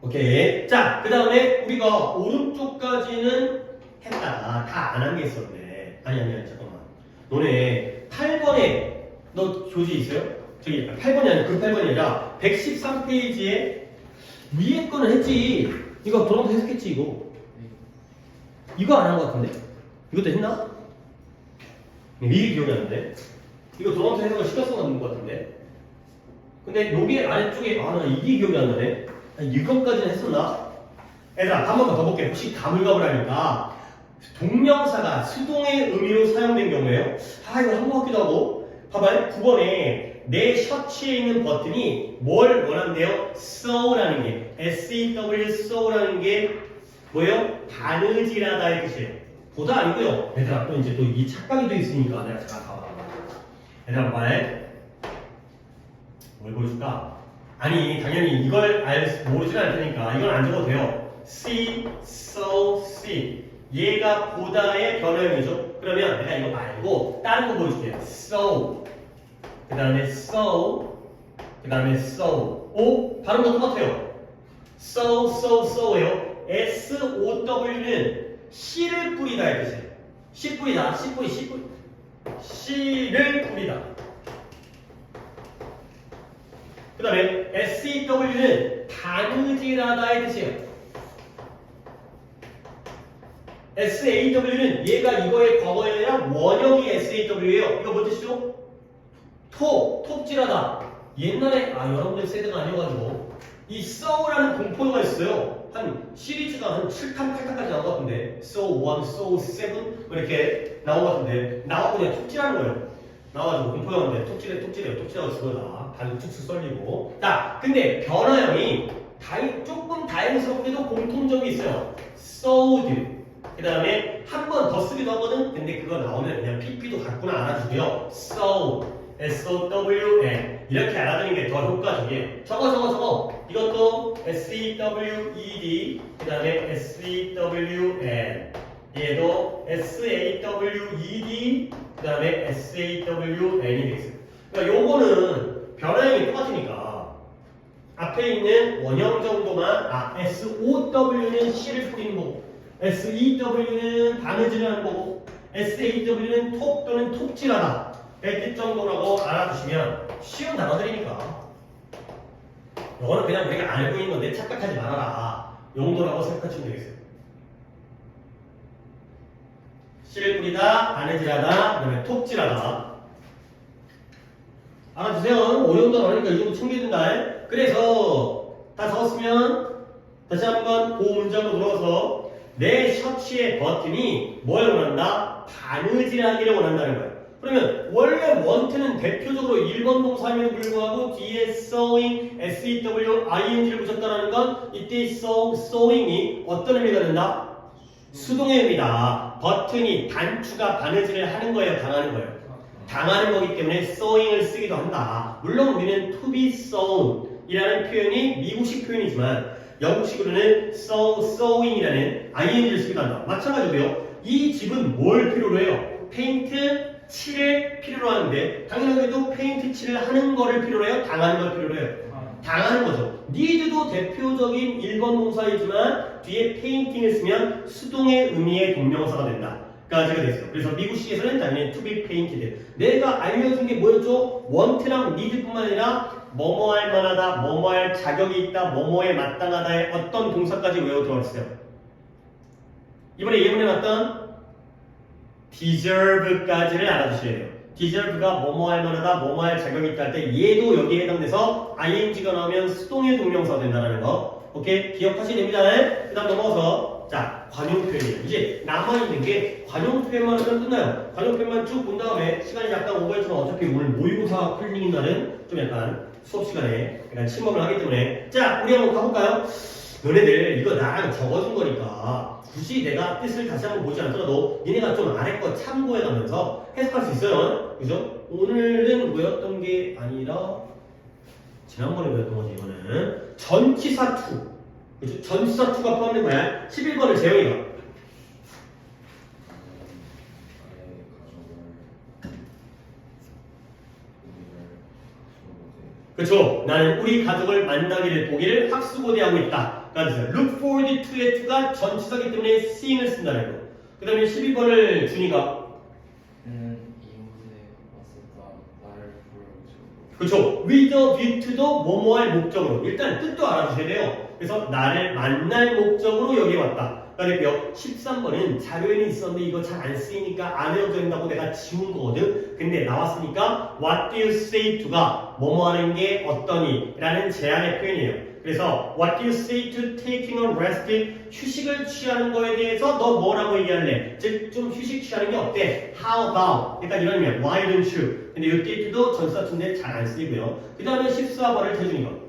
오케이. 자, 그 다음에 우리가 오른쪽까지는 했다가 다 안 한 게 있었네. 아니 잠깐만. 너네 8번에 너 교지 있어요? 저기 8번이 아니라 그 8번이 아니라 113페이지에 위에 거는 했지. 이거 돌아가서 해석했지 이거. 이거 안 한 거 같은데? 이것도 했나? 미리 기억이 안 나는데? 이거 돌아가서 해석을 시켰었는 거 같은데? 근데 여기 아래쪽에 나 이게 기억이 안 나네? 이것까지는 했었나? 얘들아 한 번만 더 볼게. 혹시 가물가물하니까 동명사가 수동의 의미로 사용된 경우에요. 이거 한 것 같기도 하고 봐봐요. 9번에 내 셔츠에 있는 버튼이 뭘 원한대요? sew라는 게 sew sew라는 게 뭐예요? 바느질하다의 뜻이에요. 보다 아니고요. 얘들아 또 이제 또 이 착각이 돼 있으니까 내가 잠깐 가봐. 얘들아 뭘 보여줄까? 아니 당연히 이걸 모르진 않을 테니까 이건 안 적어도 돼요. see, sew, see. 얘가 보다의 변형이죠. 그러면 내가 이거 말고 다른 거 보여줄게요. sew. 그 다음에 sew. 그 다음에 sew. 오? 발음도 똑같아요. sew, sew, sew예요. SOW는 씨를 뿌리다의 뜻이에요. 씨 뿌리다, 씨 뿌리, 씨 뿌리. 씨를 뿌리다. 그 다음에 SEW는 바느질하다의 뜻이에요. SAW는 얘가 이거의 과거에 아니라 원형이 SAW예요. 이거 뭔 뜻이죠? 톱질하다. 옛날에 여러분들 세대가 아니어가지고 이 sew라는 공포가 있어요. 한 시리즈가 한 7탄, 8탄까지 나온 것 같은데 sew 1, sew 7 이렇게 나온 것 같은데 나와서 그냥 톱질하는 거예요. 나와가지고 공포영화인데 톱질하고 죽어라. 반 축수 썰리고. 자, 근데 변화형이 조금 다양스럽게도 공통점이 있어요. sewed. 그 다음에 한 번 더 쓰기도 하거든. 근데 그거 나오면 그냥 PP도 갖고는 알아주고요. sewed. SOWN. 이렇게 알아두는 게 더 효과적이에요. 저거. 이것도 SEWED. 그 다음에 SEWN. 얘도 SAWED. 그 다음에 SAWN이 되겠어요. 그러니까 요거는 변화형이 똑같으니까 앞에 있는 원형 정도만 SOW는 씨를 뿌리는 거고 SEW는 바느질하는 거고 SAW는 톱 또는 톱질하다 의 뜻 정도라고 알아두시면 쉬운 단어들이니까 요거는 그냥 우리가 알고 있는 건데 착각하지 말아라 용도라고 생각하시면 되겠어요. 씨를 뿌리다, 바느질하다, 그 다음에 톱질하다. 알아두세요. 어려운 단어 아니니까 이 정도 챙겨야 된다. 그래서 다 적었으면 다시 한번 그 문장으로 돌아와서 내 셔츠의 버튼이 뭘 원한다? 바느질하기를 원한다는 거예요. 그러면 원래 want는 대표적으로 1번 동사임에도 불구하고 뒤에 sewing, sew, ing를 붙였다는 건 이때 sewing이 어떤 의미가 된다? 수동의 의미다. 버튼이 단추가 바느질을 하는 거예요? 당하는 거예요? 당하는 거기 때문에 sewing을 쓰기도 한다. 물론 우리는 to be sewn 이라는 표현이 미국식 표현이지만 영국식으로는 sewing이라는 ing를 쓰기도 한다. 마찬가지고요. 이 집은 뭘 필요로 해요? 페인트, 칠을 필요로 하는데 당연하게도 페인트 칠을 하는 거를 필요로 해요? 당하는 걸 필요로 해요? 당하는 거죠. need도 대표적인 1번 동사이지만 뒤에 painting을 쓰면 수동의 의미의 동명사가 된다. 까지가 됐어요. 그래서 미국식에서는 당연히 to be painted. 내가 알려준 게 뭐였죠? want랑 need뿐만 아니라 뭐뭐 할 만하다, 뭐뭐 할 자격이 있다, 뭐뭐에 마땅하다의 어떤 동사까지 외워 들어왔어요. 이번에 예문에 나왔던 deserve까지를 알아두셔야 돼요. deserve가 뭐뭐 할 만하다, 뭐뭐 할 자격이 있다 할 때 얘도 여기에 해당돼서 ing가 나오면 수동의 동명사가 된다는 거. 오케이? 기억하시면 됩니다. 그 다음 넘어가서 자, 관용 표현이에요. 이제 남아있는 게 관용 표현만 하면 끝나요. 관용 표현만 쭉 본 다음에 시간이 약간 오버했지만 어차피 오늘 모의고사 풀링인 날은 좀 약간 수업 시간에 약간 침묵을 하기 때문에 자, 우리 한번 가볼까요? 너네들 이거 나랑 적어준 거니까 굳이 내가 뜻을 다시 한번 보지 않더라도 니네가 좀 아래 거 참고해가면서 해석할 수 있어요. 그죠? 오늘은 외웠던 게 아니라 지난번에 외웠던 거지. 이거는 전치사 투. 그죠? 전치사 투가 포함된 거야. 11번을 재영이가 그렇죠. 나는 우리 가족을 만나기를 보기를 학수고대하고 있다. 그래서 look forward to의 to가 전치사기 때문에 seeing을 쓴다는 거. 그 다음에 12번을 준이가 이곳에 왔었다. 나를 부르고 그렇죠. with a view to도 뭐뭐할 목적으로 일단 뜻도 알아주셔야 돼요. 그래서 나를 만날 목적으로 여기 왔다. 그러니까 13번은 자료에는 있었는데 이거 잘 안 쓰이니까 안 외워져 있다고 내가 지운 거거든. 근데 나왔으니까 what do you say to가 뭐뭐 하는 게 어떠니? 라는 제안의 표현이에요. 그래서 what do you say to taking a rest? 휴식을 취하는 거에 대해서 너 뭐라고 얘기할래? 즉 좀 휴식 취하는 게 어때? How about? 그러니까 이런 의미야. Why don't you? 근데 이때도 전사투인데 잘 안 쓰이고요. 그 다음에 14번을 태준이가. 그는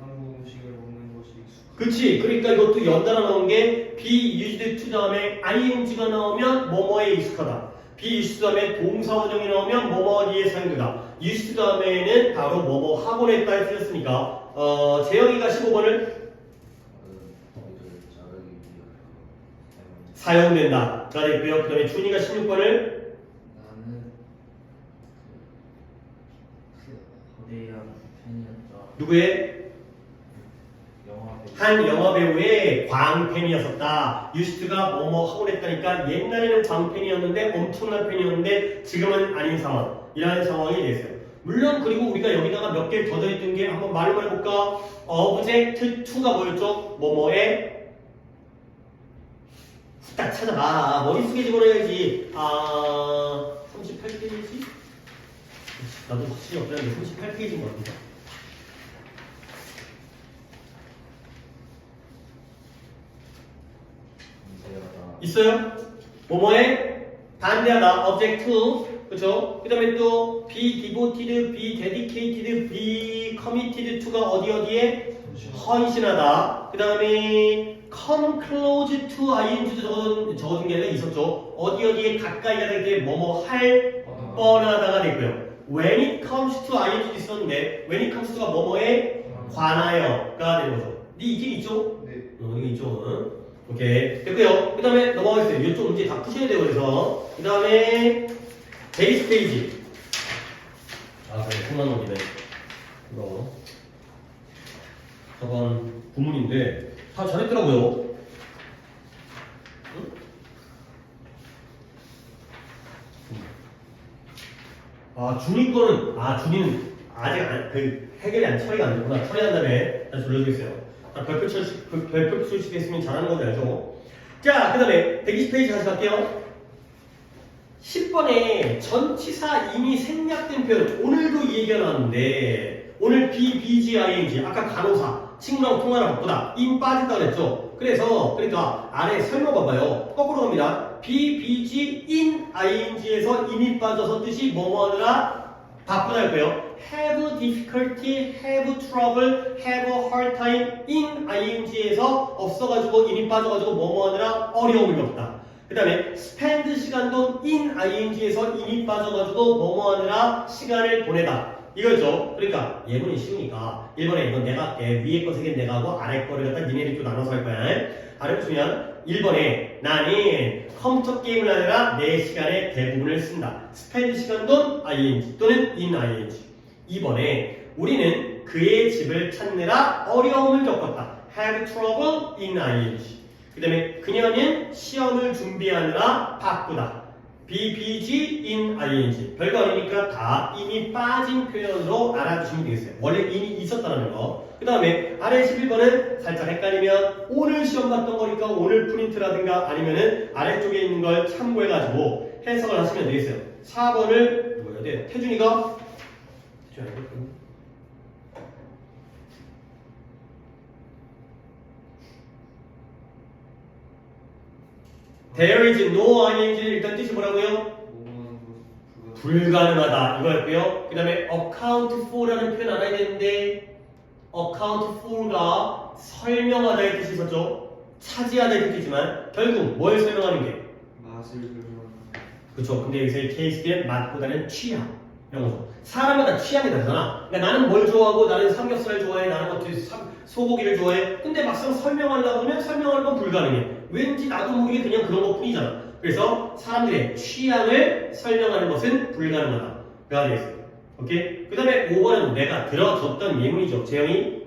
한국 음식을 먹는 것이 익숙하다. 그치. 그러니까 이것도 연달아 나온 게 be used to 다음에 ing가 나오면 뭐뭐에 익숙하다. be used 다음에 동사원형이 나오면 뭐뭐 어디에 사용되다. used 다음에는 바로 뭐뭐 학원에 따라 틀렸으니까 재영이가 15번을 거기를 자르기 위하여 사용된다. 가 됐고요. 그 다음에 준이가 16번을 나는 그 거대한 팬이었다. 누구의? 영화 배우. 한 영화배우의 광팬이었었다. 유스트가 뭐뭐 하고 그랬다니까 옛날에는 광팬이었는데 엄청난 팬이었는데 지금은 아닌 상황. 이라는 상황이 됐어요. 물론 그리고 우리가 여기다가 몇 개 더 더했던 게 한번 말로 해볼까? object 2가 뭐였죠? 뭐뭐에 딱 찾아봐. 머릿속에 집어넣어야지. 38페이지? 나도 확실히 없다는데 38페이지인 것 같은데. 문제하다. 있어요? 뭐뭐에 반대하다. object 2. 그쵸? 그 다음에 또 be devoted, be dedicated, be committed to가 어디에? 헌신하다. 그 다음에 come close to ing도 적어준 게 아니라 있었죠. 어디에 가까이 가다 때 뭐뭐 할 뻔하다가 됐고요. when it comes to ing도 있었는데 when it comes to가 뭐뭐에 관하여가 되는 거죠. 네 이게 있죠? 네. 이게 있죠. 응? 오케이 됐고요. 그 다음에 넘어가겠어요. 이쪽 문제 다 푸셔야 돼요. 그래서 그 다음에 베이스 페이지. 그래 손만 넘기네. 이거 저번 부문인데 다 잘했더라고요. 응? 준이 거는 준이는 아직 해결이 처리가 안 됐구나. 처리한 다음에 다시 돌려주겠어요. 별표 출시했으면 잘하는 건지 알죠? 자, 그 다음에 120페이지 다시 갈게요. 10번에 전치사 이미 생략된 표현. 오늘도 이 얘기가 나왔는데 오늘 be, bg, ing 아까 간호사 친구랑 통화를 바꾸다 in 빠진다 그랬죠? 그러니까 아래 설명 봐봐요. 거꾸로 갑니다. be, bg, in, ing에서 in이 빠져서 뜻이 뭐뭐 하느라 바쁘다 할 거예요. have difficulty, have trouble, have a hard time in ing에서 없어가지고 in이 빠져가지고 뭐뭐 하느라 어려움을 겪다. 그 다음에 spend 시간도 in ing에서 in이 빠져가지고 뭐뭐 하느라 시간을 보내다. 이거죠. 그러니까 예문이 쉬우니까 1번에 이건 내가 할게. 위에 거 3개는 내가 하고 아래 거를 갖다 니네들이 또 나눠서 할 거야. 아래 보시면 1번에 나는 컴퓨터 게임을 하느라 내 시간의 대부분을 쓴다. spend 시간도 ing 또는 in ing. 2번에 우리는 그의 집을 찾느라 어려움을 겪었다. have trouble in ing. 그 다음에 그녀는 시험을 준비하느라 바쁘다. be, bg, in, ing. 별거 아니니까 다 in이 빠진 표현으로 알아주시면 되겠어요. 원래 in이 있었다는 거. 그 다음에 아래 11번은 살짝 헷갈리면 오늘 시험 봤던 거니까 오늘 프린트라든가 아니면은 아래쪽에 있는 걸 참고해가지고 해석을 하시면 되겠어요. 4번을 뭐야 돼? 태준이가 There is no ing 일단 뜻이 뭐라고요? 불가능하다 이거였고요. 그 다음에 account for라는 표현 알아야 되는데 account for가 설명하다의 뜻이 있었죠. 차지하다의 뜻이지만 결국 뭘 설명하는 게? 맛을 설명하는. 그렇죠. 근데 여기서의 케이스는 맛보다는 취향 이런 거죠. 사람마다 취향이 다르잖아. 그러니까 나는 뭘 좋아하고 나는 삼겹살을 좋아해, 나는 소고기를 좋아해. 근데 막상 설명하려고 하면 설명하는 건 불가능해. 왠지 나도 모르게 그냥 그런 것 뿐이잖아. 그래서 사람들의 취향을 설명하는 것은 불가능하다. 가 되겠어요. 오케이? 그 다음에 5번은 내가 들어줬던 예문이죠. 재영이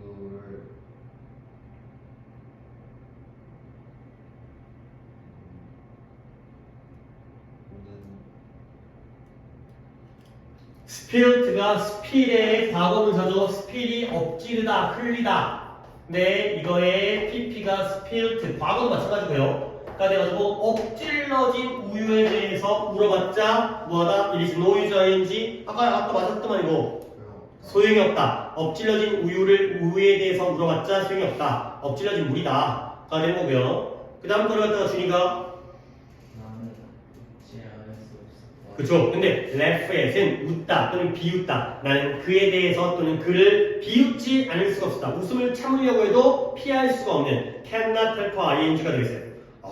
동물을 스필트가 스필의 과거분사죠. 스필이 엎지르다, 흘리다. 네, 이거의 pp가 스필트, 과거도 마찬가지고요. 가 돼가지고 엎질러진 우유에 대해서 물어봤자 뭐하다? It is no use ing. 아까 맞았더만 이거. 소용이 없다. 엎질러진 우유에 대해서 물어봤자 소용이 없다. 엎질러진 물이다. 가 되는 거고요. 그 다음 거를 갖다가 준이가 나는 웃지 않을 수 없어. 그쵸. 근데 laugh at은 웃다 또는 비웃다. 나는 그에 대해서 또는 그를 비웃지 않을 수가 없다. 웃음을 참으려고 해도 피할 수가 없는 cannot help ing가 되겠어요.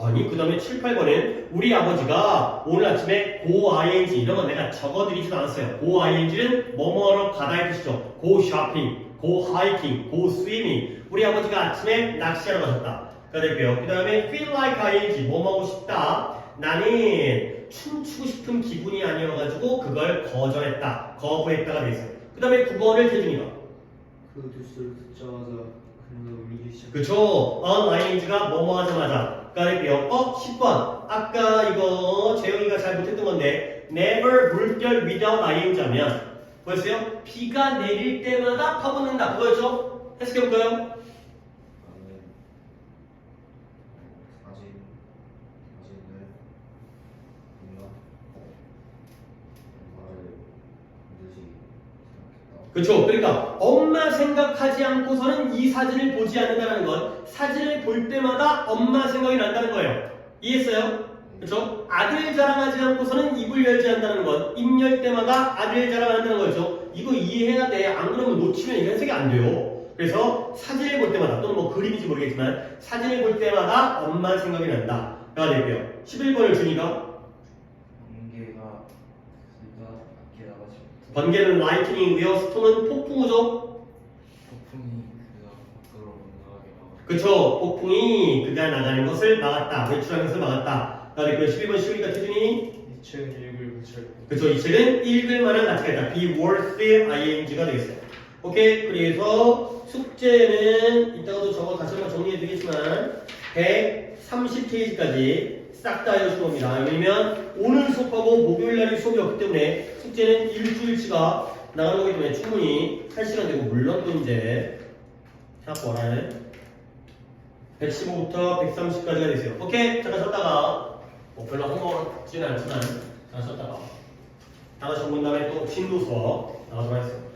아니 그 다음에 7, 8번은 우리 아버지가 오늘 아침에 go ing 이런 건 내가 적어드리지도 않았어요. go ing는 뭐뭐하러 가다의 뜻이죠. go shopping, go hiking, go swimming. 우리 아버지가 아침에 낚시하러 가셨다. 가 될게요. 그 다음에 feel like ing 뭐 하고 싶다. 나는 춤추고 싶은 기분이 아니어가지고 그걸 거절했다. 거부했다가 되겠어요. 그 다음에 9번을 태준이가 그 뉴스를 듣자마자 그녀가 울기 시작. 그쵸. ing가 뭐뭐 하자마자 가 될게요. 10번 아까 이거 재영이가 잘 못했던 건데 never 물결 without ing 하면 뭐였어요? 비가 내릴 때마다 퍼붓는다. 그거였죠? 해석해볼까요? 나는 사진을 뭔가 말을 반드시 생각했다. 그쵸. 그러니까 엄마 생각하지 않고서는 이 사진을 보지 않는다는 건 사진을 볼 때마다 엄마 생각이 난다는 거예요. 이해했어요? 그쵸? 아들 자랑하지 않고서는 입을 열지 않는다는 건 입 열 때마다 아들 자랑한다는 거죠. 이거 이해해야 돼. 안 그러면 놓치면 이거 해석이 안 돼요. 그래서 사진을 볼 때마다 또는 뭐 그림인지 모르겠지만 사진을 볼 때마다 엄마 생각이 난다. 가 될게요. 11번을 주니까 번개가 그가 밖에 나가지 못해. 번개는 lightning이고요. 스톰은 폭풍우죠. 폭풍이 그가 밖으로 못 나가게 막아. 그쵸. 폭풍이 그가 나가는 것을 막았다. 외출하는 것을 막았다. 가 될게요. 11번 쉬우니까 태준이 이 책은 읽을 그칠. 그쵸. 이 책은 읽을 만한 가치가 있다. be worth ing가 되겠어요. 오케이. 그래서 숙제는 이따가도 저거 다시 한번 정리해드리겠지만 130페이지까지 싹 다 해주신 겁니다. 왜냐면 오늘 수업하고 목요일날이 수업이 없기 때문에 숙제는 일주일치가 나가는 거기 때문에 충분히 할 시간 되고 물론 또 이제 생각보다 115부터 130까지가 되세요. 오케이. 잠깐 쉬었다가 뭐 별로 한거지는 않지만 잠깐 쉬었다가 다시 온 다음에 또 진도 수업 나가도록 하겠습니다.